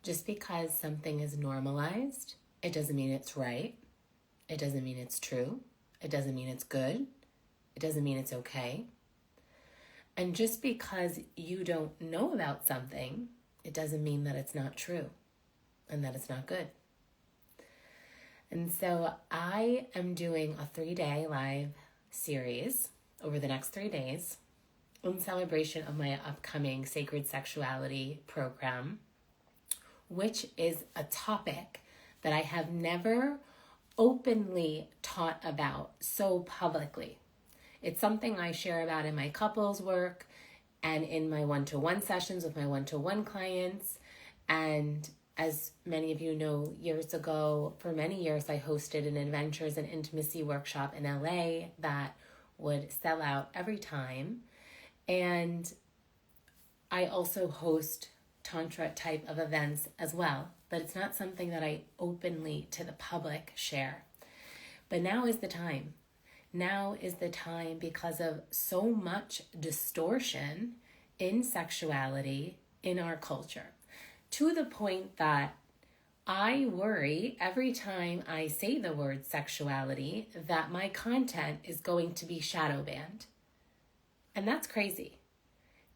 Just because something is normalized, it doesn't mean it's right. It doesn't mean it's true. It doesn't mean it's good. It doesn't mean it's okay. And just because you don't know about something, it doesn't mean that it's not true and that it's not good. And so I am doing a 3-day live series over the next 3 days in celebration of my upcoming Sacred Sexuality program, which is a topic that I have never openly taught about so publicly. It's something I share about in my couples work and in my one-to-one sessions with my one-to-one clients. And as many of you know, years ago, for many years, I hosted an adventures and intimacy workshop in LA that would sell out every time. And I also host Tantra type of events as well, but it's not something that I openly to the public share. But now is the time. Now is the time because of so much distortion in sexuality in our culture, to the point that I worry every time I say the word sexuality that my content is going to be shadow banned. And that's crazy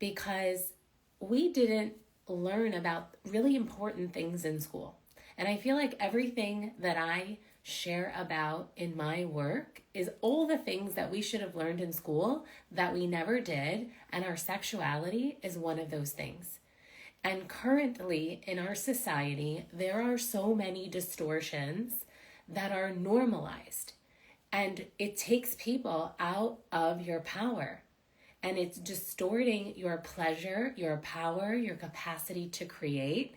because we didn't learn about really important things in school. And I feel like everything that I share about in my work is all the things that we should have learned in school that we never did, and our sexuality is one of those things. And currently in our society, there are so many distortions that are normalized, and it takes people out of your power, and it's distorting your pleasure, your power, your capacity to create.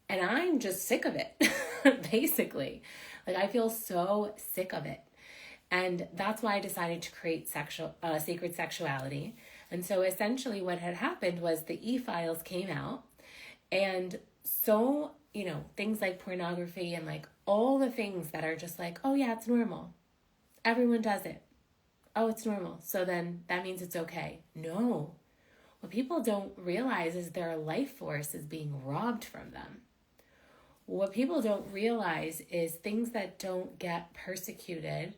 And I'm just sick of it, basically. Like, I feel so sick of it. And that's why I decided to create Sacred Sexuality. And so essentially what had happened was the e-files came out, and so, things like pornography and like all the things that are just like, oh yeah, it's normal. Everyone does it. Oh, it's normal. So then that means it's okay. No. What people don't realize is their life force is being robbed from them. What people don't realize is things that don't get persecuted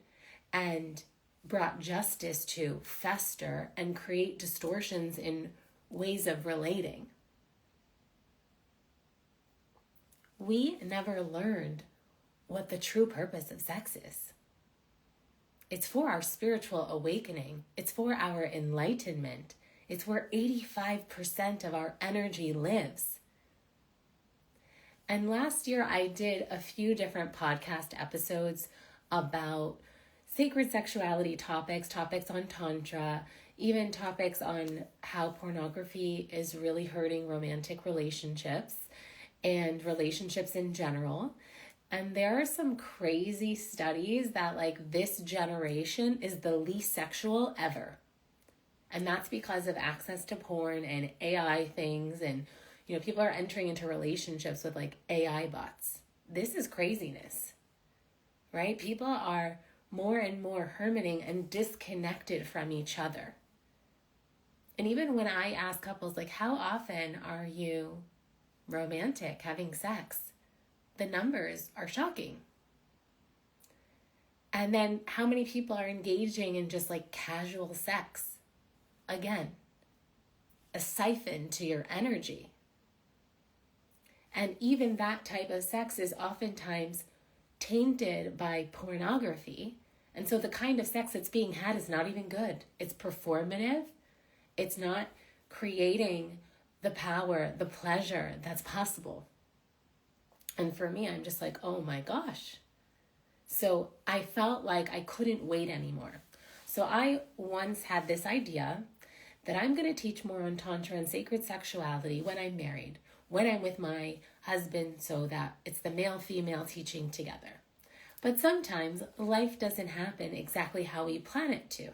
and brought justice to fester and create distortions in ways of relating. We never learned what the true purpose of sex is. It's for our spiritual awakening. It's for our enlightenment. It's where 85% of our energy lives. And last year I did a few different podcast episodes about sacred sexuality topics on Tantra, even topics on how pornography is really hurting romantic relationships and relationships in general. And there are some crazy studies that like this generation is the least sexual ever. And that's because of access to porn and AI things. And, people are entering into relationships with like AI bots. This is craziness, right? People are more and more hermiting and disconnected from each other. And even when I ask couples, like, how often are you romantic, having sex? The numbers are shocking. And then how many people are engaging in just like casual sex? Again, a siphon to your energy. And even that type of sex is oftentimes tainted by pornography. And so the kind of sex that's being had is not even good. It's performative. It's not creating the power, the pleasure that's possible. And for me, I'm just like, oh my gosh. So I felt like I couldn't wait anymore. So I once had this idea that I'm going to teach more on Tantra and sacred sexuality when I'm married, when I'm with my husband, so that it's the male-female teaching together. But sometimes life doesn't happen exactly how we plan it to.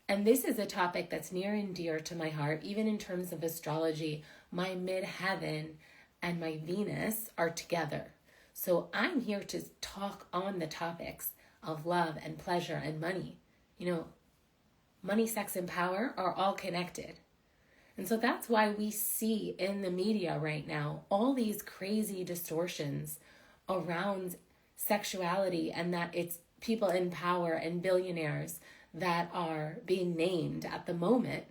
And this is a topic that's near and dear to my heart, even in terms of astrology. My midheaven and my Venus are together. So I'm here to talk on the topics of love and pleasure and money. Money, sex, and power are all connected. And so that's why we see in the media right now all these crazy distortions around sexuality, and that it's people in power and billionaires that are being named at the moment,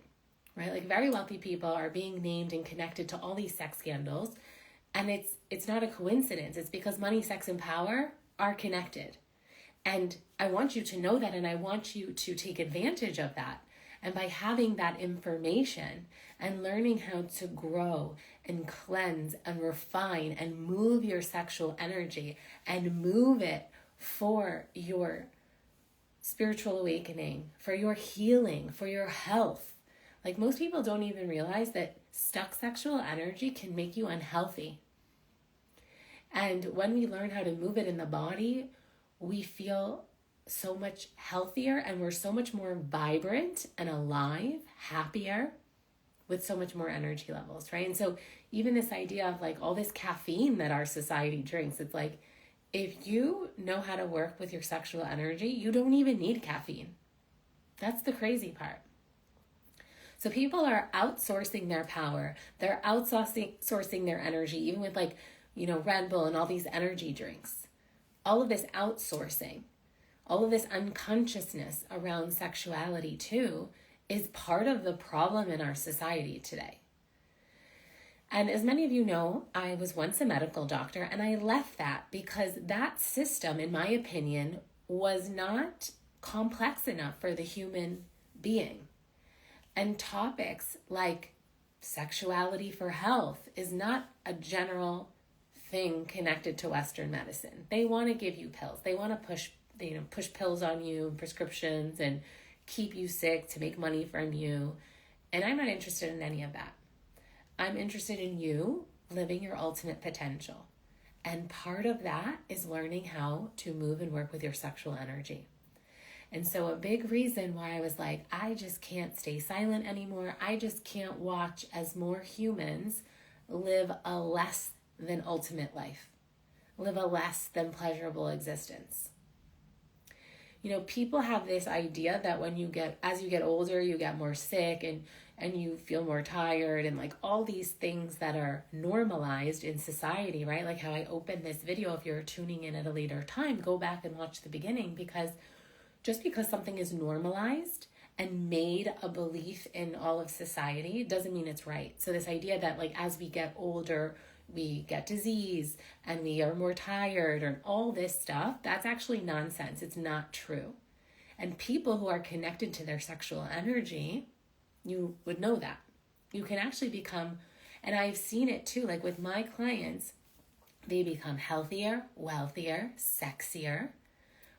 right? Like very wealthy people are being named and connected to all these sex scandals. And it's not a coincidence. It's because money, sex, and power are connected. And I want you to know that, and I want you to take advantage of that. And by having that information and learning how to grow and cleanse and refine and move your sexual energy and move it for your spiritual awakening, for your healing, for your health. Like most people don't even realize that stuck sexual energy can make you unhealthy. And when we learn how to move it in the body, we feel so much healthier, and we're so much more vibrant and alive, happier, with so much more energy levels, right? And so even this idea of like all this caffeine that our society drinks, it's like, if you know how to work with your sexual energy, you don't even need caffeine. That's the crazy part. So people are outsourcing their power. They're outsourcing their energy, even with like, Red Bull and all these energy drinks. All of this outsourcing, all of this unconsciousness around sexuality too, is part of the problem in our society today. And as many of you know, I was once a medical doctor, and I left that because that system, in my opinion, was not complex enough for the human being. And topics like sexuality for health is not a general thing connected to Western medicine. They want to give you pills. They want to push pills on you, prescriptions, and keep you sick to make money from you. And I'm not interested in any of that. I'm interested in you living your ultimate potential. And part of that is learning how to move and work with your sexual energy. And so a big reason why I was like, I just can't stay silent anymore. I just can't watch as more humans live a less than ultimate life, live a less than pleasurable existence. People have this idea that as you get older, you get more sick and you feel more tired, and like all these things that are normalized in society, right? Like how I opened this video. If you're tuning in at a later time, go back and watch the beginning, because just because something is normalized and made a belief in all of society doesn't mean it's right. So this idea that like as we get older, we get disease and we are more tired and all this stuff, that's actually nonsense. It's not true. And people who are connected to their sexual energy, you would know that. You can actually become, and I've seen it too, like with my clients, they become healthier, wealthier, sexier,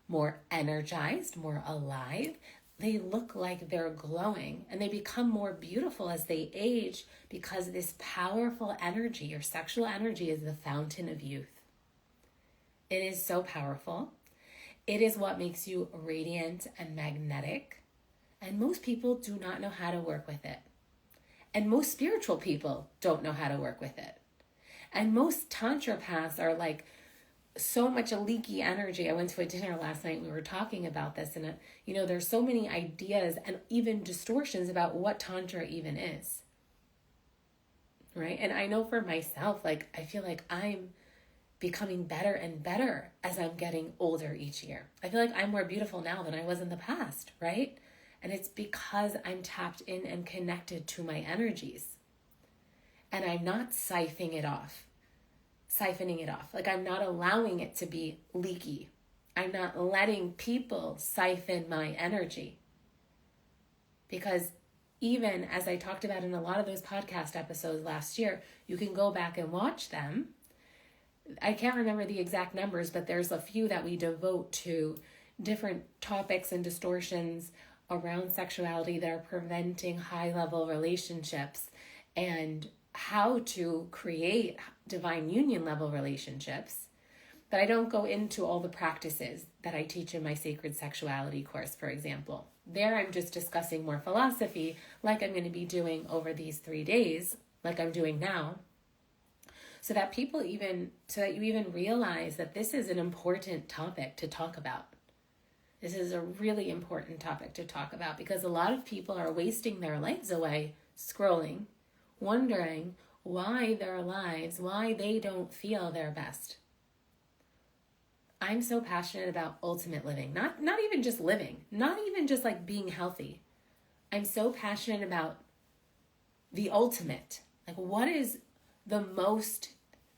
more energized, more alive. They look like they're glowing, and they become more beautiful as they age, because this powerful energy, your sexual energy, is the fountain of youth. It is so powerful. It is what makes you radiant and magnetic. And most people do not know how to work with it. And most spiritual people don't know how to work with it. And most tantra paths are like so much a leaky energy. I went to a dinner last night and we were talking about this, and there's so many ideas and even distortions about what tantra even is, right? And I know for myself, like I feel like I'm becoming better and better as I'm getting older each year. I feel like I'm more beautiful now than I was in the past, right? And it's because I'm tapped in and connected to my energies, and I'm not siphoning it off. Like I'm not allowing it to be leaky. I'm not letting people siphon my energy. Because even as I talked about in a lot of those podcast episodes last year, you can go back and watch them. I can't remember the exact numbers, but there's a few that we devote to different topics and distortions around sexuality that are preventing high-level relationships, and how to create divine union level relationships. But I don't go into all the practices that I teach in my Sacred Sexuality course, for example. There I'm just discussing more philosophy, like I'm going to be doing over these 3 days, like I'm doing now, so that you even realize that this is an important topic to talk about. This is a really important topic to talk about, because a lot of people are wasting their lives away scrolling wondering why their lives, why they don't feel their best. I'm so passionate about ultimate living, not even just living, not even just like being healthy. I'm so passionate about the ultimate. Like, what is the most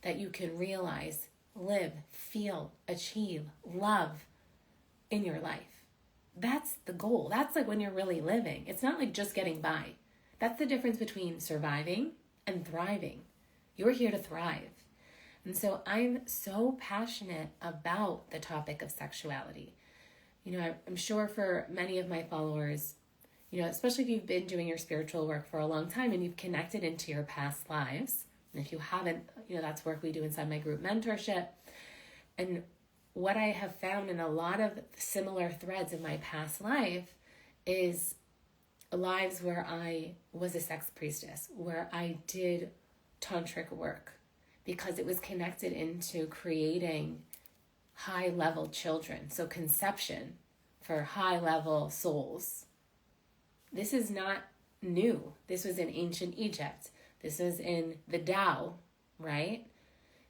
that you can realize, live, feel, achieve, love in your life? That's the goal. That's like when you're really living. It's not like just getting by. That's the difference between surviving and thriving. You're here to thrive. And so I'm so passionate about the topic of sexuality. You know, I'm sure for many of my followers, you know, especially if you've been doing your spiritual work for a long time and you've connected into your past lives, and if you haven't, you know, that's work we do inside my group mentorship. And what I have found in a lot of similar threads in my past life is lives where I was a sex priestess, where I did tantric work, because it was connected into creating high-level children. So conception for high-level souls. This is not new. This was in ancient Egypt. This was in the Tao, right?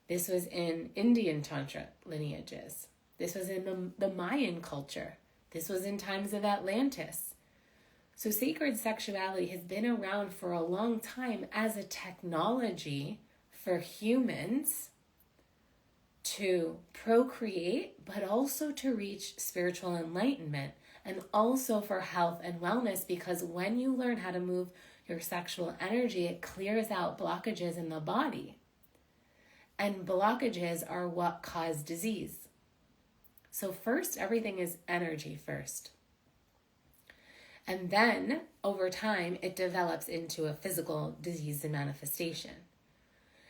This was in Indian Tantra lineages. This was in the Mayan culture. This was in times of Atlantis. So sacred sexuality has been around for a long time as a technology for humans to procreate, but also to reach spiritual enlightenment, and also for health and wellness, because when you learn how to move your sexual energy, it clears out blockages in the body. And blockages are what cause disease. So first, everything is energy first. And then, over time, it develops into a physical disease and manifestation.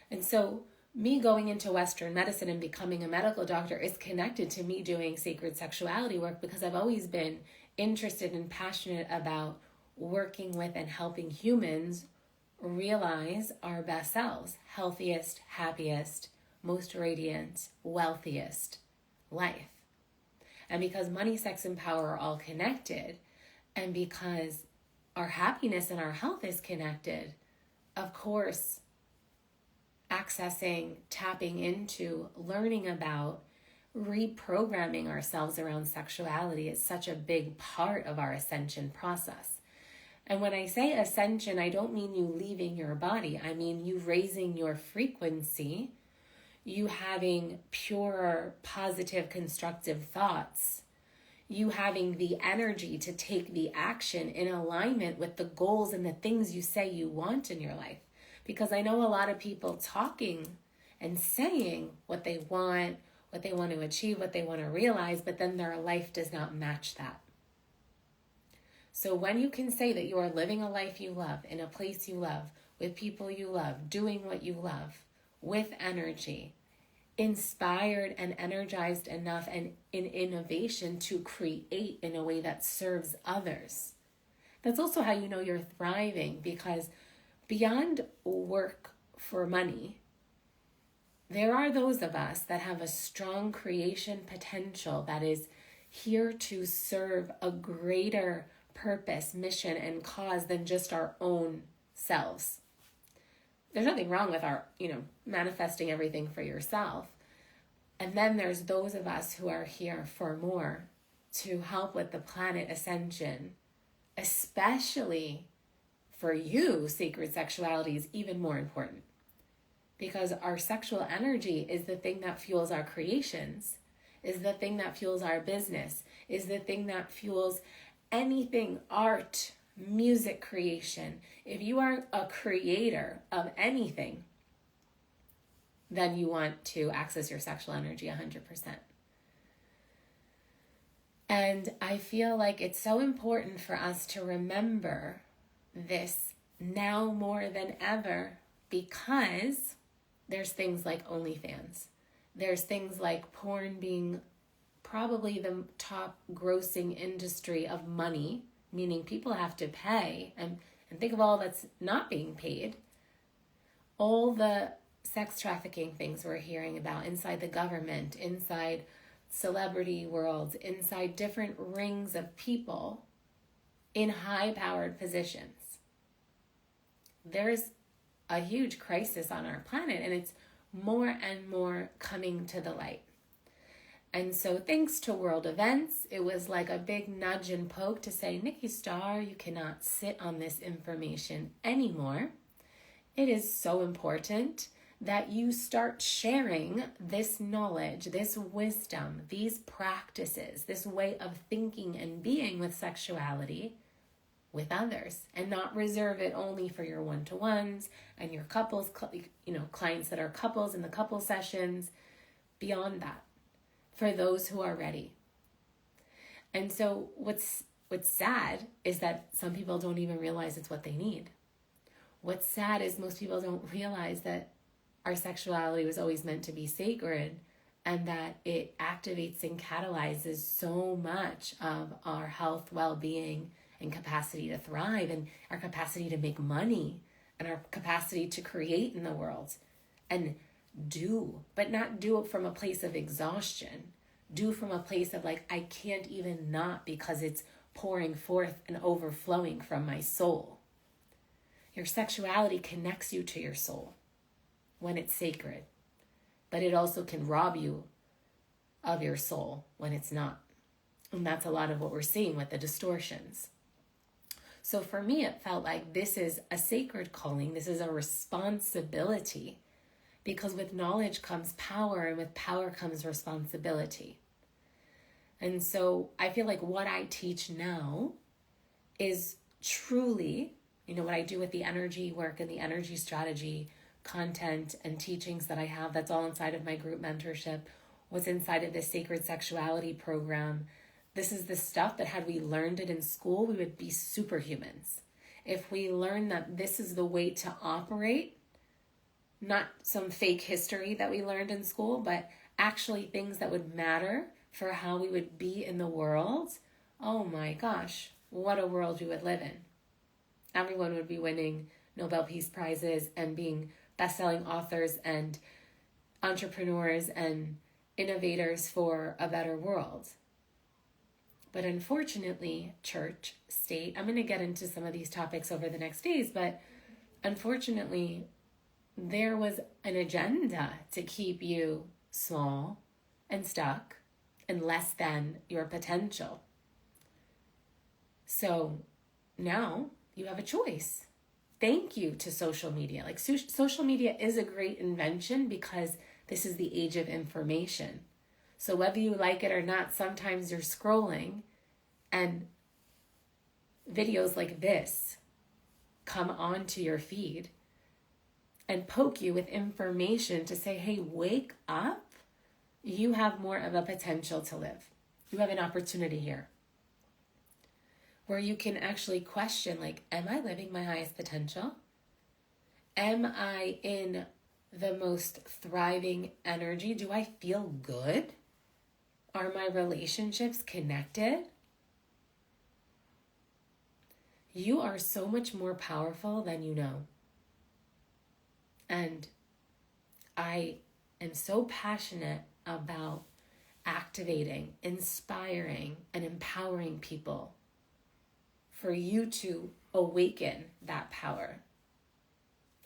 And so, me going into Western medicine and becoming a medical doctor is connected to me doing sacred sexuality work, because I've always been interested and passionate about working with and helping humans realize our best selves, healthiest, happiest, most radiant, wealthiest life. And because money, sex, and power are all connected, and because our happiness and our health is connected, of course, accessing, tapping into, learning about, reprogramming ourselves around sexuality is such a big part of our ascension process. And when I say ascension, I don't mean you leaving your body. I mean you raising your frequency, you having pure, positive, constructive thoughts, you having the energy to take the action in alignment with the goals and the things you say you want in your life. Because I know a lot of people talking and saying what they want to achieve, what they want to realize, but then their life does not match that. So when you can say that you are living a life you love, in a place you love, with people you love, doing what you love, with energy, inspired and energized enough and in innovation to create in a way that serves others, that's also how you know you're thriving. Because beyond work for money, there are those of us that have a strong creation potential that is here to serve a greater purpose, mission, and cause than just our own selves. There's nothing wrong with our, manifesting everything for yourself. And then there's those of us who are here for more, to help with the planet ascension, especially for you. Sacred sexuality is even more important, because our sexual energy is the thing that fuels our creations, is the thing that fuels our business, is the thing that fuels anything, art, music creation. If you are a creator of anything, then you want to access your sexual energy 100%. And I feel like it's so important for us to remember this now more than ever, because there's things like OnlyFans. There's things like porn being probably the top grossing industry of money, meaning people have to pay, and think of all that's not being paid. All the sex trafficking things we're hearing about inside the government, inside celebrity worlds, inside different rings of people in high-powered positions. There's a huge crisis on our planet, and it's more and more coming to the light. And so thanks to world events, it was like a big nudge and poke to say, Nikki Starr, you cannot sit on this information anymore. It is so important that you start sharing this knowledge, this wisdom, these practices, this way of thinking and being with sexuality with others, and not reserve it only for your one-to-ones and your couples, clients that are couples in the couple sessions, beyond that, for those who are ready. And so what's sad is that some people don't even realize it's what they need. What's sad is most people don't realize that our sexuality was always meant to be sacred, and that it activates and catalyzes so much of our health, well-being, and capacity to thrive, and our capacity to make money, and our capacity to create in the world, and do, but not do it from a place of exhaustion. Do from a place of like, I can't even not, because it's pouring forth and overflowing from my soul. Your sexuality connects you to your soul when it's sacred, but it also can rob you of your soul when it's not. And that's a lot of what we're seeing with the distortions. So for me, it felt like this is a sacred calling. This is a responsibility, because with knowledge comes power, and with power comes responsibility. And so I feel like what I teach now is truly, what I do with the energy work and the energy strategy content and teachings that I have, that's all inside of my group mentorship, what's inside of this sacred sexuality program. This is the stuff that had we learned it in school, we would be superhumans. If we learn that this is the way to operate, not some fake history that we learned in school, but actually things that would matter for how we would be in the world, oh my gosh, what a world we would live in. Everyone would be winning Nobel Peace Prizes and being best-selling authors and entrepreneurs and innovators for a better world. But unfortunately, church, state, I'm going to get into some of these topics over the next days, but unfortunately, there was an agenda to keep you small and stuck and less than your potential. So now you have a choice. Thank you to social media. Like social media is a great invention because this is the age of information. So whether you like it or not, sometimes you're scrolling and videos like this come onto your feed and poke you with information to say, hey, wake up. You have more of a potential to live. You have an opportunity here where you can actually question, like, am I living my highest potential? Am I in the most thriving energy? Do I feel good? Are my relationships connected? You are so much more powerful than you know. And I am so passionate about activating, inspiring, and empowering people for you to awaken that power.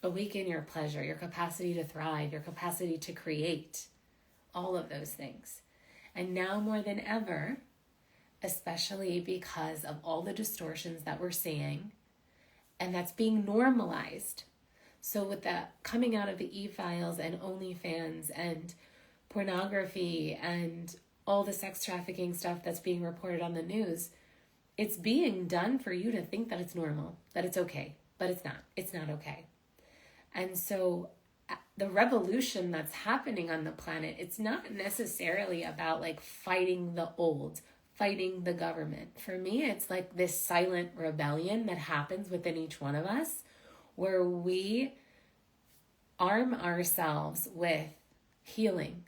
Awaken your pleasure, your capacity to thrive, your capacity to create, all of those things. And now more than ever, especially because of all the distortions that we're seeing, and that's being normalized. So with the coming out of the e-files and OnlyFans and pornography and all the sex trafficking stuff that's being reported on the news, it's being done for you to think that it's normal, that it's okay, but it's not. It's not okay. And so the revolution that's happening on the planet, it's not necessarily about like fighting the old, fighting the government. For me, it's like this silent rebellion that happens within each one of us, where we arm ourselves with healing,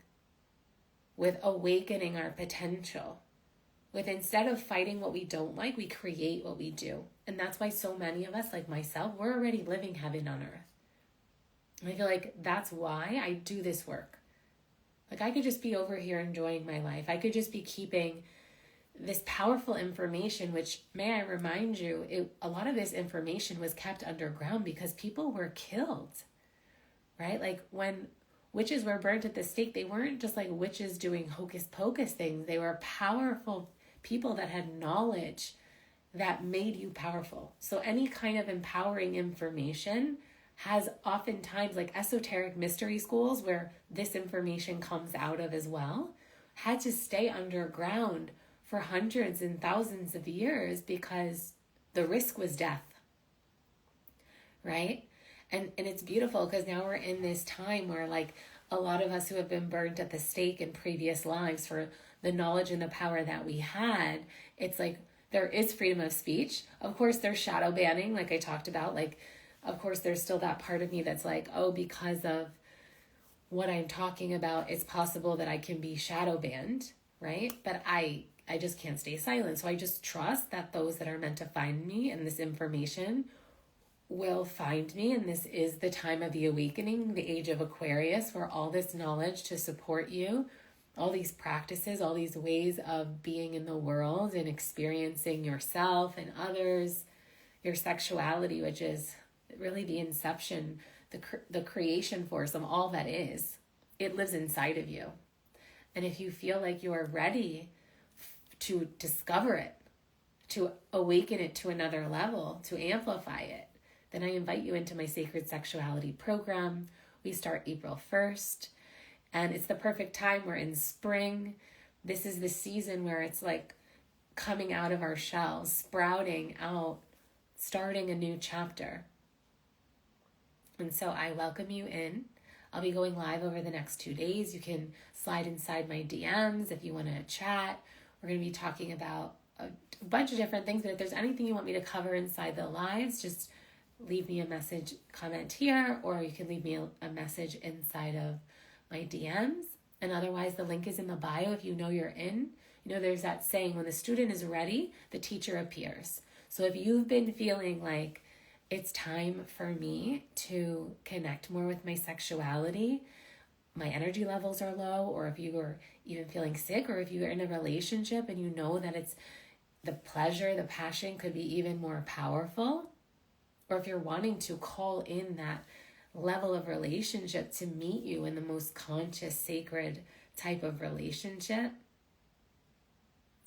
with awakening our potential, with instead of fighting what we don't like, we create what we do. And that's why so many of us, like myself, we're already living heaven on earth. And I feel like that's why I do this work. Like I could just be over here enjoying my life. I could just be keeping this powerful information, which, may I remind you, a lot of this information was kept underground because people were killed, right? Like when witches were burnt at the stake, they weren't just like witches doing hocus pocus things. They were powerful people that had knowledge that made you powerful. So any kind of empowering information has oftentimes, like esoteric mystery schools where this information comes out of as well, had to stay underground for hundreds and thousands of years because the risk was death, right? And it's beautiful because now we're in this time where like a lot of us who have been burnt at the stake in previous lives for the knowledge and the power that we had, it's like there is freedom of speech. Of course, there's shadow banning, like I talked about. Like, of course, there's still that part of me that's like, oh, because of what I'm talking about, it's possible that I can be shadow banned, right? But I just can't stay silent. So I just trust that those that are meant to find me and this information will find me. And this is the time of the awakening, the age of Aquarius, where all this knowledge to support you, all these practices, all these ways of being in the world and experiencing yourself and others, your sexuality, which is really the inception, the creation force of all that is. It lives inside of you. And if you feel like you are ready to discover it, to awaken it to another level, to amplify it, then I invite you into my Sacred Sexuality program. We start April 1st, and it's the perfect time. We're in spring. This is the season where it's like coming out of our shells, sprouting out, starting a new chapter. And so I welcome you in. I'll be going live over the next 2 days. You can slide inside my DMs if you want to chat. We're going to be talking about a bunch of different things, but if there's anything you want me to cover inside the lives, just leave me a message, comment here, or you can leave me a message inside of my DMs. And otherwise, the link is in the bio if you know you're in. You know, there's that saying, when the student is ready, the teacher appears. So if you've been feeling like it's time for me to connect more with my sexuality, my energy levels are low, or if you are even feeling sick, or if you're in a relationship and you know that it's the pleasure, the passion could be even more powerful, or if you're wanting to call in that level of relationship to meet you in the most conscious, sacred type of relationship,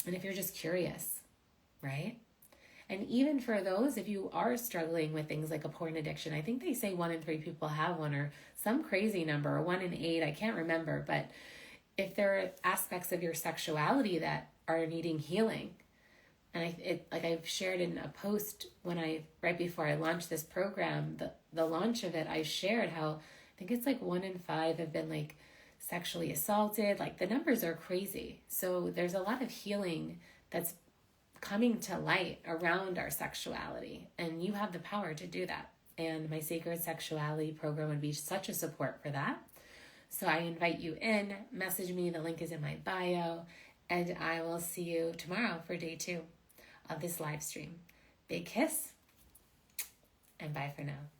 and if you're just curious, right? And even for those, if you are struggling with things like a porn addiction, I think they say 1 in 3 people have one, or some crazy number, or 1 in 8, I can't remember. But if there are aspects of your sexuality that are needing healing, and like I've shared in a post right before I launched this program, the launch of it, I shared how I think it's like 1 in 5 have been like sexually assaulted. Like the numbers are crazy. So there's a lot of healing that's coming to light around our sexuality, and you have the power to do that. And my Sacred Sexuality program would be such a support for that. So I invite you in, message me, the link is in my bio, and I will see you tomorrow for day 2 of this live stream. Big kiss, and bye for now.